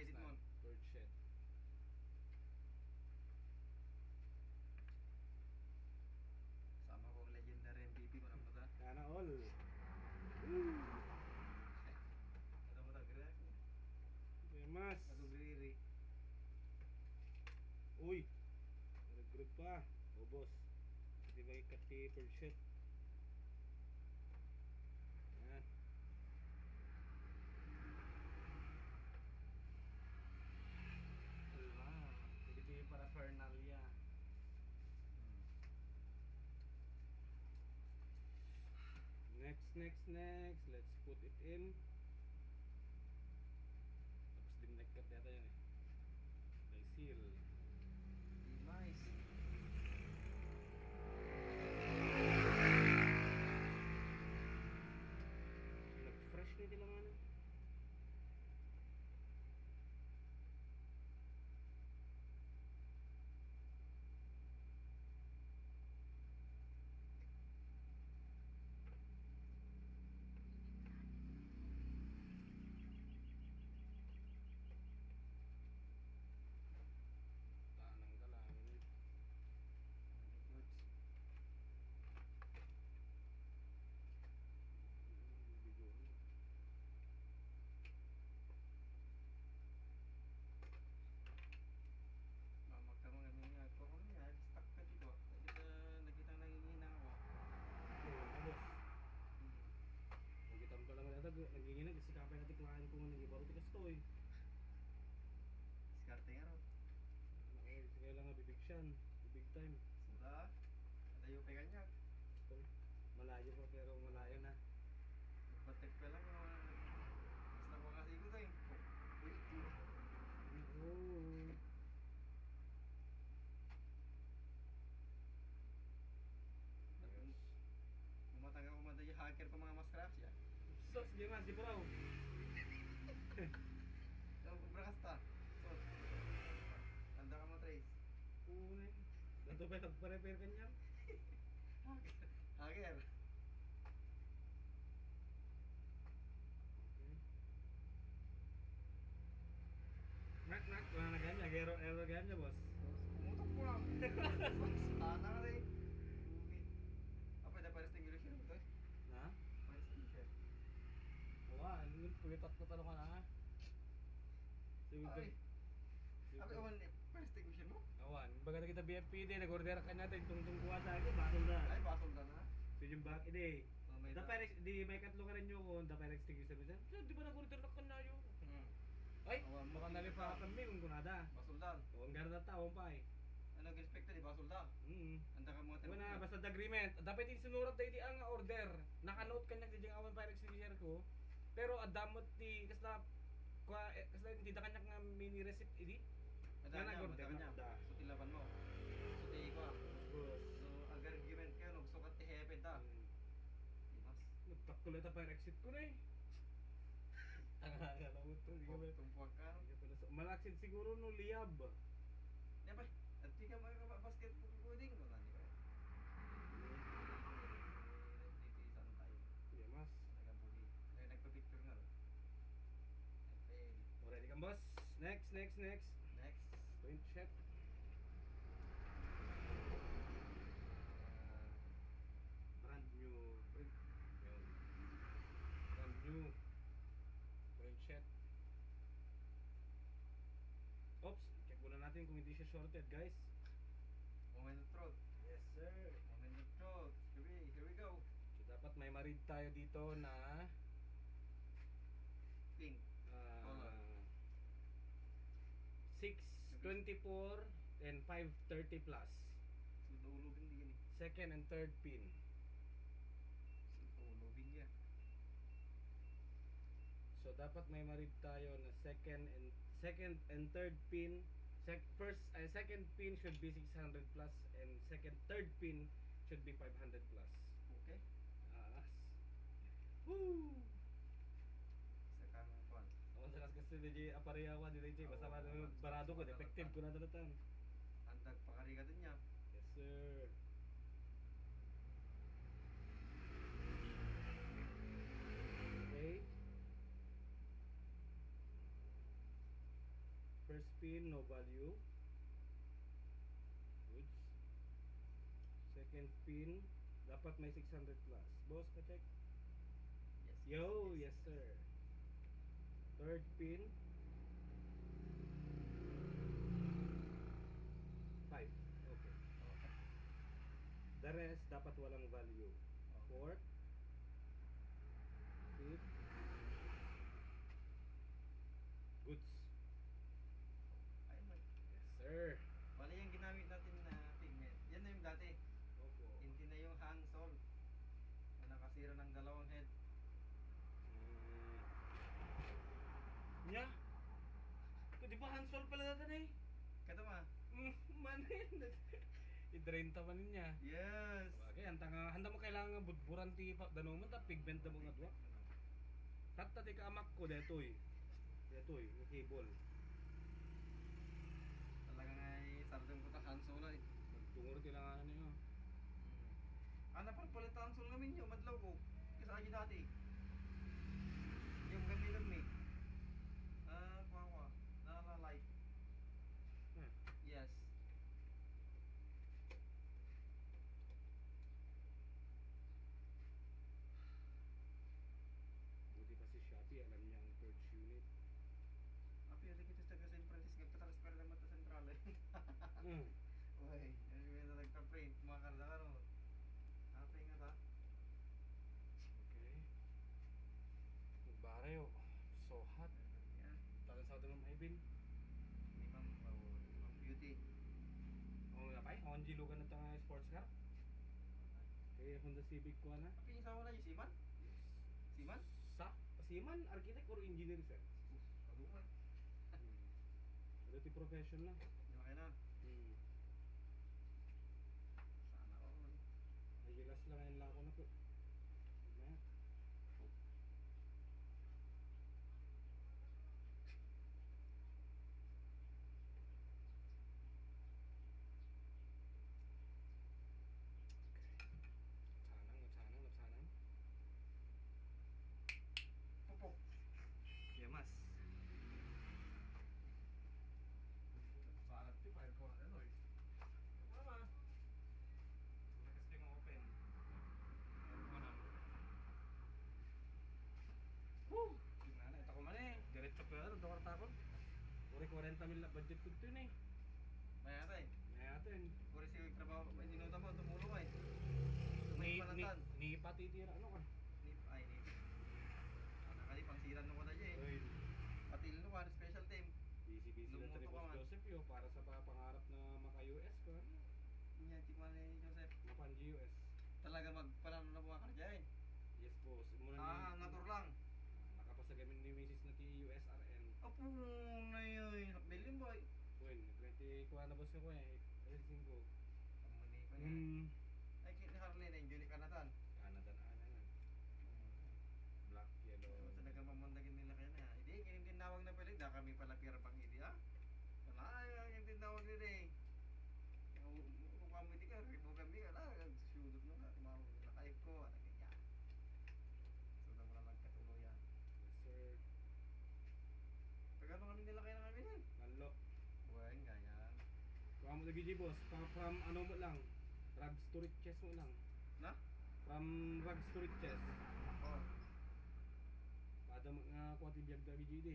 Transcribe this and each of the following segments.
edit mo. Bird shit. Sama ko ang legendary MVP ko na mo ta. Sana all. Ano mo ta, gila? Mas. Ano griri? Uy. Nag-grab pa. O boss. Di ba ikat si bird shit? Yan. Wala. Hindi yung para Fernalia. Next. Let's put it in. Tapos din nagkat yata yan eh. May seal. Nice. Nag-fresh na din lang ano. Tanang ka lang. Good. Magkamang ano nga ako ko niya, stuck ka dito. Nakita nangingina ako. Tapos, nagitam ka lang natin, naginginag, sikapay natin klahan kung nagibaro tikas to eh. Diskarte nga ro. Sige lang nga, bibig siyan, big time. Sura. Nadayo pa kanya. Malayo pa pero malayo na. Nagpatek pa lang yung mga... Basta ko kasi ko tayo. Uy, Oh. Kumatangga ko man tayo hacker pa mga mascraps ya. Sos, di mas, di puraw. Yung kubrakas ta. Sos. Tanda ka mo trace. Unay. Dato pa nagpa-repair kanya. Hacker. Nak, wala na kanya, error kanya boss. Sos, pumutok mo lang. Sos, sana ka rin. Apa ada pares extinguisher mo to? Na? Pares extinguisher. Wala, pulitat ko tanong ka na. Ay. Apa awan pares extinguisher mo? Awan, baga na kita BFPD, nag-order ka natin, tungtung kuha sa akin, basol na. Ay, basol ka na. So yung back ide. Oh, may Di may katlo ka rin yun kung dapat extinguisher mo. Di ba nag-order na ka na yun? Ay, Awan, baka nalipa kami kung kunada. Basol dan. O, ang ganda taong pa eh. Ano expect di basol da? Anda ka mo Diba na, basta the agreement. Dapat yung sinurat tayo di ang order. Naka-note kanya di awan para extinguisher ko. Pero adamot di, kasla hindi da kanya nga mini receipt idi. Madanya, nag-order madanya. na. So tilaban mo. So tiyi ko. So agreement kayo, nagsukat ti hepe da. Imas. Nagtakulit para exit ko na eh. Ang akala mo to. Tumpuak ka. Malaksid siguro no liyab. Di ba? At di ka basketball coding ko na, di ba? Dito isang tayo. Iya mas. Nagabuli. Nagpa-picture nga. Ready kang boss? Next. Next. Point check. Brand new. Brand new. Point check. Oops, check muna natin kung hindi siya shorted guys. Moment of truth. Yes sir. Moment of truth. Here we go. So dapat may marid tayo dito na Pink. Color. 624 and 530 plus. So naulubing di gani. Second and third pin. So naulubing niya. So dapat may marid tayo na second and third pin. Second pin should be 600 plus and third pin should be 500 plus. Okay. Woo! Sa kanang kuan. Ako sa kasi DJ apareya ko DJ basta barado ko defective ko na dalatan. Andag pakariga din niya. Yes sir. Okay. pin, no value. Goods. Second pin, dapat may 600 plus. Boss, pa-check. Yes. Yo, yes sir. Third pin, 5. Okay. Okay. The rest, dapat walang value. Okay. Fourth, fifth, goods. Ayun man. Yes sir. Bali yung ginamit natin na pigment. Yan na yung dati. Opo. Hindi na yung Hansol na nakasira ng dalawang head. Nya? Ito di ba Hansol pala natin eh? Kata ma? Manin. I-drain ta man niya. Yes. Bagay, handa mo kailangan nga budburan ti danuman ta pigment na mga dwa. Tatta ti kaamak ko detoy. Detoy, yung cable. Talagang ay sardong ko ta Hansol ay. Tungor kailangan niyo. Ano pang palit Hansol namin yun, madlaw ko. Kasi aja dati. Yung gamilang ni. Kuha. Light. Hmm. Yes. Buti pa si Shopee, alam niya ang purge unit. Api ulit kita sa San Francisco, nagtatalas pa rin naman sa sentral eh. Hmm. Uy, ano yung nagpa-print, mga karda ka no. Api nga ta. Okay. Nagbaray oh. So hot. Yan. Tagan sa atin ng Ivan. Imam Beauty. Oh, nga pa eh. Honji lugan na tanga sports car. Kaya Honda Civic ko na. Api yung sawa na yung Siman? Yes. Siman? Sa? Pasiman, architect or engineer sir? Kaduman. Dati profession na. Di ba kayo na? Sana all. Nagilas lang ngayon lang ako na po. Mamaya. Sanang. Pupok. Yemas. Sarat ti file ko ano eh. Tama. Kasi kung open. Ano na. Woo! Tingnan na, ito ko man eh. Diretso ko ano, dokar takot. Puri 40 mil na budget ko ito eh. May atay. Ngayon natin. Puri si trabaho, may dinuta mo, tumulong ay. May panatan. Ni patitira ano ka? Nip, ay nip. Ano ka di, pangsiran nung ko na dyan eh. Oy, Patil nung one, special team. busy na Lumuto tani ka Boss man. Joseph yo para sa pangarap na maka-US ko. Yan, si man ni Joseph. Mapanji US. Talaga magpalano na bumakar dyan. Yes boss. Muna Natur lang. nakapasagamin ni Mrs. na ti USRN. Apo na yun. Bilin boy. Uy, 20 kuha na boss ko eh. 5. Pamuni pa niya. Ay, kini Harley na yung Canada. Canada na nga. Black, yellow. So, talaga mamundagin nila kaya na. Hindi, yung tinawag na pala, da kami pala pira pang hindi ah. Wala, yung tinawag nila eh. Kung kami di ka, ribo kami ka lang. Sudot nung ka, tumawag nila kayo ko. Ano ganyan. So, na mo na magkatuluyan. Yes sir. Pagano kami nila kaya na kami yan? Nalo. Buwan, ganyan. Kuha mo lagi G boss. From ano mo lang. Rags to riches mo lang. Na? From rags to riches. Oh. Pada nga kuha ti biyag da BGD.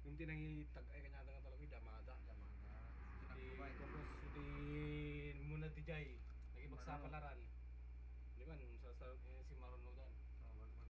Yung tinangi tag ay kanya nga talaga damada. Yaman.